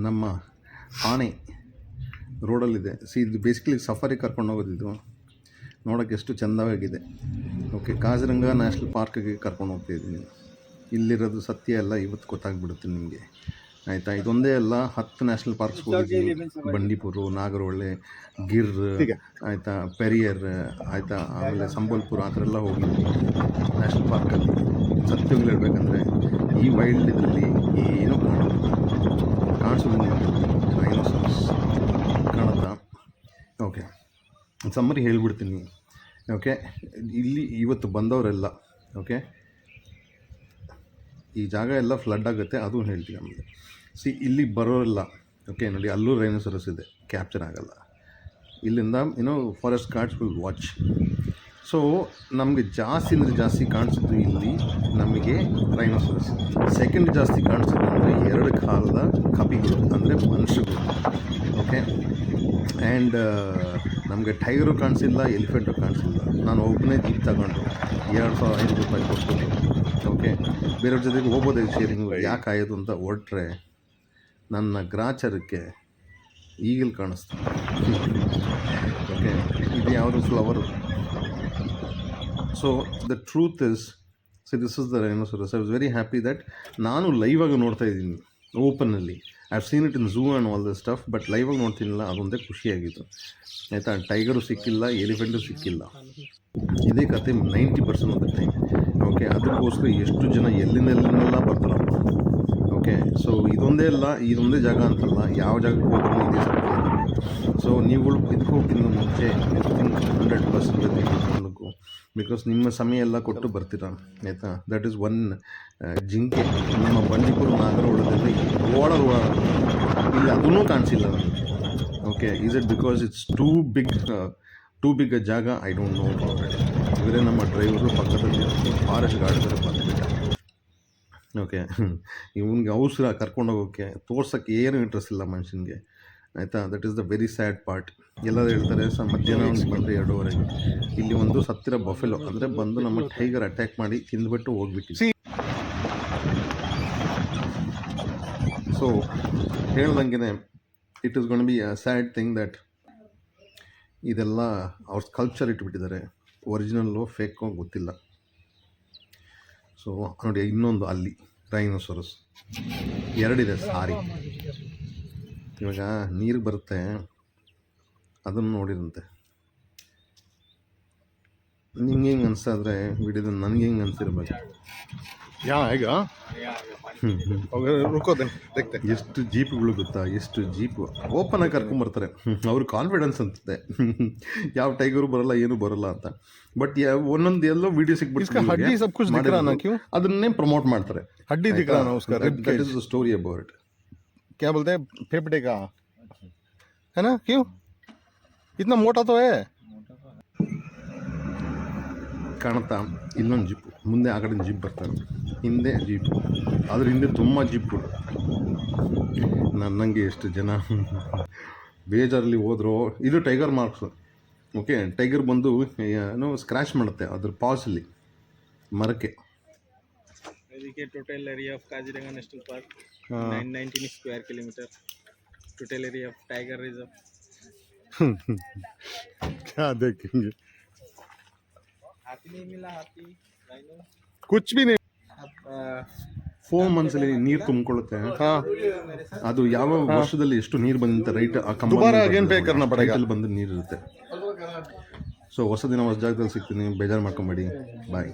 ನಮ್ಮ ಆನೆ ರೋಡಲ್ಲಿದೆ. ಇದು ಬೇಸಿಕಲಿ ಸಫಾರಿ ಕರ್ಕೊಂಡು ಹೋಗೋದಿದ್ದು ನೋಡೋಕ್ಕೆ ಎಷ್ಟು ಚೆಂದವಾಗಿದೆ. ಓಕೆ, ಕಾಜಿರಂಗ ನ್ಯಾಷನಲ್ ಪಾರ್ಕಿಗೆ ಕರ್ಕೊಂಡು ಹೋಗ್ತಾಯಿದ್ದೀನಿ. ಇಲ್ಲಿರೋದು ಸತ್ಯ ಎಲ್ಲ ಇವತ್ತು ಗೊತ್ತಾಗ್ಬಿಡುತ್ತೆ ನಿಮಗೆ, ಆಯಿತಾ. ಇದೊಂದೇ ಅಲ್ಲ, 10 ನ್ಯಾಷನಲ್ ಪಾರ್ಕ್ಸ್ ಹೋಗಿದ್ದೀನಿ. ಬಂಡೀಪುರ, ನಾಗರಹೊಳೆ, ಗಿರ್, ಆಯಿತಾ, ಪೆರಿಯರ್, ಆಯಿತಾ, ಆಮೇಲೆ ಸಂಬಲ್ಪುರ, ಆ ಥರ ಎಲ್ಲ ಹೋಗಿದ್ದೀನಿ ನ್ಯಾಷನಲ್ ಪಾರ್ಕಲ್ಲಿ. ಸತ್ಯಗಳು ಹೇಳ್ಬೇಕಂದ್ರೆ ಈ ವೈಲ್ಡ್ ಇದರಲ್ಲಿ ಏನೂ ಕಾಣಿಸೋದು ರೈನೋಸರಸ್ ಕಾಣುತ್ತಾ. ಓಕೆ, ಸಮ್ಮರಿ ಹೇಳ್ಬಿಡ್ತೀನಿ. ಓಕೆ, ಇಲ್ಲಿ ಇವತ್ತು ಬಂದವರೆಲ್ಲ, ಓಕೆ, ಈ ಜಾಗ ಎಲ್ಲ ಫ್ಲಡ್ ಆಗುತ್ತೆ, ಅದು ಹೇಳ್ತೀವಿ ಆಮೇಲೆ. ಇಲ್ಲಿ ಬರೋಲ್ಲ. ಓಕೆ, ನೋಡಿ, ಅಲ್ಲೂ ರೈನೋಸರಸ್ ಇದೆ, ಕ್ಯಾಪ್ಚರ್ ಆಗಲ್ಲ. ಇಲ್ಲಿಂದ forest guards will watch. So ನಮಗೆ ಜಾಸ್ತಿ ಅಂದರೆ ಜಾಸ್ತಿ ಕಾಣಿಸಿದ್ದು ಇಲ್ಲಿ ನಮಗೆ ರೈನೋಸರಸ್. ಸೆಕೆಂಡ್ ಜಾಸ್ತಿ ಕಾಣಿಸಿದ್ದು ಅಂದರೆ 2 ಕಾಲದ ಕಪಿಗಳು, ಅಂದರೆ ಮನುಷ್ಯಗಳು. ಓಕೆ, ಆ್ಯಂಡ್ ನಮಗೆ ಟೈಗರು ಕಾಣಿಸಿಲ್ಲ, ಎಲಿಫೆಂಟು ಕಾಣಿಸಿಲ್ಲ. ನಾನು ಒಬ್ಬನೇ ಜೀಪ್ ತಗೊಂಡು 2500 ರೂಪಾಯಿ ಕೊಟ್ಟು, ಓಕೆ, ಬೇರೆಯವ್ರ ಜೊತೆಗೆ ಹೋಗೋದೇ ಶೇರಿಂಗು, ಯಾಕೆ ಆಯೋದು ಅಂತ ಹೊರಟ್ರೆ ನನ್ನ ಗ್ರಾಚಾರಕ್ಕೆ ಈಗಲೂ ಕಾಣಿಸ್ತು. ಓಕೆ, ಇದು ಯಾವುದು flower. So the truth is, this is the rhinoceros. I was very happy that ನಾನು ಲೈವಾಗಿ ನೋಡ್ತಾ ಇದ್ದೀನಿ ಓಪನ್ನಲ್ಲಿ. I have seen it in zoo and all the stuff, but ಲೈವಾಗಿ ನೋಡ್ತೀನಿಲ್ಲ, ಅದೊಂದೇ ಖುಷಿಯಾಗಿತ್ತು, ಆಯಿತಾ. ಟೈಗರು ಸಿಕ್ಕಿಲ್ಲ, ಎಲಿಫೆಂಟು ಸಿಕ್ಕಿಲ್ಲ. ಇದೇ ಕತೆ 90% ಆಫ್ ದ ಟೈಮ್. ಓಕೆ, ಅದಕ್ಕೋಸ್ಕರ ಎಷ್ಟು ಜನ ಎಲ್ಲಿಂದೆಲ್ಲ ಬರ್ತಾರಪ್ಪ. ಓಕೆ, ಸೊ ಇದೊಂದೇ ಜಾಗ ಅಂತಲ್ಲ, ಯಾವ ಜಾಗಕ್ಕೆ ಹೋದ್ರೂ ಇದೇ ಸತ್ಯ. ಸೊ ನೀವುಗಳು ಇದಕ್ಕೆ ಹೋಗ್ತಿದ್ದ ಮುಂಚೆ 100% ತಿಳ್ಕೊಳ್ಬೇಕು, ಬಿಕಾಸ್ ನಿಮ್ಮ ಸಮಯ ಎಲ್ಲ ಕೊಟ್ಟು ಬರ್ತೀರ, ಆಯಿತಾ. ದಟ್ ಈಸ್ ಒನ್ ಜಿಂಕೆ ನಮ್ಮ ಬಂಡೀಪುರ ನಾಗರಹೊಳದಲ್ಲಿ ಇಲ್ಲಿ ಅದನ್ನೂ ಕಾಣಿಸಿಲ್ಲ ನನಗೆ. Okay, is it because it's too big a ಜಾಗ? I don't know about it. ಇವರೇ ನಮ್ಮ ಡ್ರೈವರು ಪಕ್ಕದಲ್ಲಿ ಫಾರೆಸ್ಟ್ ಗಾರ್ಡ್ಗಳು ಬಂದುಬಿಟ್ಟ. ಓಕೆ, ಇವನಿಗೆ ಅವಸರ ಕರ್ಕೊಂಡೋಗೋಕ್ಕೆ, ತೋರ್ಸೋಕ್ಕೆ ಏನು ಇಂಟ್ರೆಸ್ಟ್ ಇಲ್ಲ ಮನುಷ್ಯನಿಗೆ, ಆಯಿತಾ. That is the very sad part. ಎಲ್ಲರೂ ಹೇಳ್ತಾರೆ ಮಧ್ಯಾಹ್ನ ಬಂದರೆ 2:30. ಇಲ್ಲಿ ಒಂದು ಸತ್ತಿರ ಬಫೆಲೋ ಅಂದರೆ ಬಂದು ನಮ್ಮ ಟೈಗರ್ ಅಟ್ಯಾಕ್ ಮಾಡಿ ತಿಂದುಬಿಟ್ಟು ಹೋಗ್ಬಿಟ್ಟಿದೆ. ಸೊ ಹೇಳ್ದಂಗೆ it is gone be a sad thing that ಇದೆಲ್ಲ ಅವ್ರ ಕಲ್ಚರ್ ಇಟ್ಬಿಟ್ಟಿದ್ದಾರೆ. ಒರಿಜಿನಲ್ಲು ಫೇಕೋ ಗೊತ್ತಿಲ್ಲ. ಸೊ ನೋಡಿ, ಇನ್ನೊಂದು ಅಲ್ಲಿ ರೈನೋಸರಸ್ 2 ಸಾರಿ. ಇವಾಗ ನೀರು ಬರುತ್ತೆ, ಅದನ್ನು ನೋಡಿರಂತೆ. ನಿಮ್ಗೆ ಹೆಂಗೆ ಅನ್ಸಾದ್ರೆ ವಿಡಿಯೋದ ನನಗೆ ಹೆಂಗೆ ಅನ್ಸಿರ್ಬೇಕು. ಈಗ ಎಷ್ಟು ಜೀಪ್ಗಳು ಗೊತ್ತಾ, ಎಷ್ಟು ಜೀಪು ಓಪನ್ ಆಗಿ ಕರ್ಕೊಂಬರ್ತಾರೆ. ಅವ್ರ ಕಾನ್ಫಿಡೆನ್ಸ್ ಅಂತಿದೆ, ಯಾವ ಟೈಗರು ಬರಲ್ಲ, ಏನು ಬರಲ್ಲ ಅಂತ. ಬಟ್ ಒಂದೊಂದು ಎಲ್ಲೋ ವಿಡಿಯೋ ಸಿಕ್ಬಿಟ್ಟು ಅದನ್ನೇ ಪ್ರಮೋಟ್ ಮಾಡ್ತಾರೆ. That is the story about it. क्या बोलते हैं, फेफड़े का है ना? क्यों इतना मोटा तो है? ಕಾಣುತ್ತಾ, ಇಲ್ಲೊಂದು ಜೀಪು, ಮುಂದೆ ಆ ಕಡೆ ಜೀಪ್ ಬರ್ತಾರೆ, ಹಿಂದೆ ಜೀಪು, ಅದ್ರ ಹಿಂದೆ ತುಂಬ ಜೀಪ್ಗಳು. ನನ್ನಂಗೆ ಎಷ್ಟು ಜನ ಬೇಜಾರಲ್ಲಿ ಹೋದ್ರು. ಇದು ಟೈಗರ್ ಮಾರ್ಕ್ಸು. ಓಕೆ, ಟೈಗರ್ ಬಂದು ಸ್ಕ್ರ್ಯಾಚ್ ಮಾಡುತ್ತೆ ಅದ್ರ ಪಾಸಲ್ಲಿ, ಮರಕ್ಕೆ. देखिए total area of Kaziranga national park 919 square kilometre. Total area of tiger reserve. क्या देखेंगे? हाथी नहीं मिला, हाथी राइनो कुछ भी नहीं. 4 ಮಂತ್ಸಲ್ಲಿ ನೀರು ತುಂಬಿಕೊಳ್ಳುತ್ತೆ. ಅದು ಯಾವ ವರ್ಷದಲ್ಲಿ ಎಷ್ಟು ನೀರು ಬಂದಂತ ರೈಟ್ ಆ ಕಂಬದಲ್ಲಿ ಬಂದು ನೀರಿರುತ್ತೆ. ಸೊ ಹೊಸ ದಿನ ಹೊಸ ಜಾಗದಲ್ಲಿ ಸಿಗ್ತೀನಿ, ಬೇಜಾರು ಮಾಡ್ಕೊಂಬೇಡಿ. ಬಾಯ್.